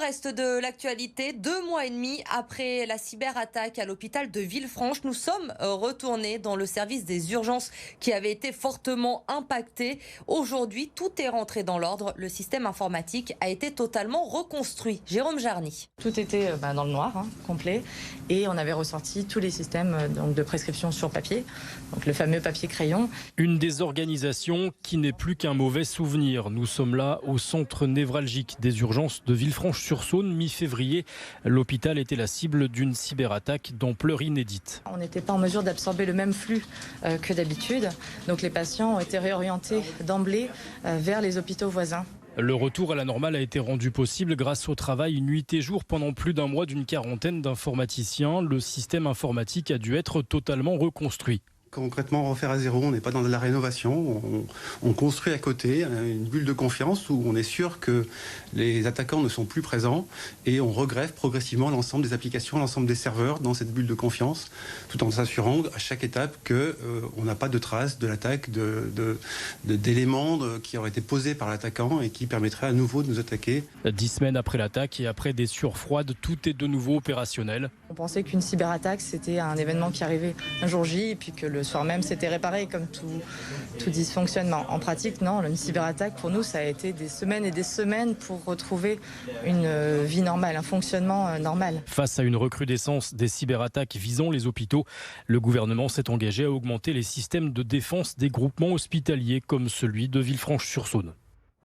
reste de l'actualité, 2 mois et demi après la cyberattaque à l'hôpital de Villefranche, nous sommes retournés dans le service des urgences qui avait été fortement impacté. Aujourd'hui, tout est rentré dans l'ordre. Le système informatique a été totalement reconstruit. Jérôme Jarny. Tout était dans le noir, complet, et on avait ressorti tous les systèmes de prescription sur papier, donc le fameux papier crayon. Une désorganisation qui n'est plus qu'un mauvais souvenir. Nous sommes là au centre névralgique des urgences de Villefranche-sur-Saône, mi-février. L'hôpital était la cible d'une cyberattaque d'ampleur inédite. On n'était pas en mesure d'absorber le même flux que d'habitude, donc les patients ont été réorientés d'emblée vers les hôpitaux voisins. Le retour à la normale a été rendu possible grâce au travail nuit et jour pendant plus d'un mois d'une quarantaine d'informaticiens. Le système informatique a dû être totalement reconstruit. Concrètement, refaire à zéro, on n'est pas dans de la rénovation, on construit à côté une bulle de confiance où on est sûr que les attaquants ne sont plus présents et on regreffe progressivement l'ensemble des applications, l'ensemble des serveurs dans cette bulle de confiance, tout en s'assurant à chaque étape qu'on n'a pas de traces de l'attaque, d'éléments qui auraient été posés par l'attaquant et qui permettraient à nouveau de nous attaquer. 10 semaines après l'attaque et après des sueurs froides, tout est de nouveau opérationnel. On pensait qu'une cyberattaque, c'était un événement qui arrivait un jour J et puis que le soir même, c'était réparé comme tout dysfonctionnement. En pratique, non, une cyberattaque, pour nous, ça a été des semaines et des semaines pour retrouver une vie normale, un fonctionnement normal. Face à une recrudescence des cyberattaques visant les hôpitaux, le gouvernement s'est engagé à augmenter les systèmes de défense des groupements hospitaliers comme celui de Villefranche-sur-Saône.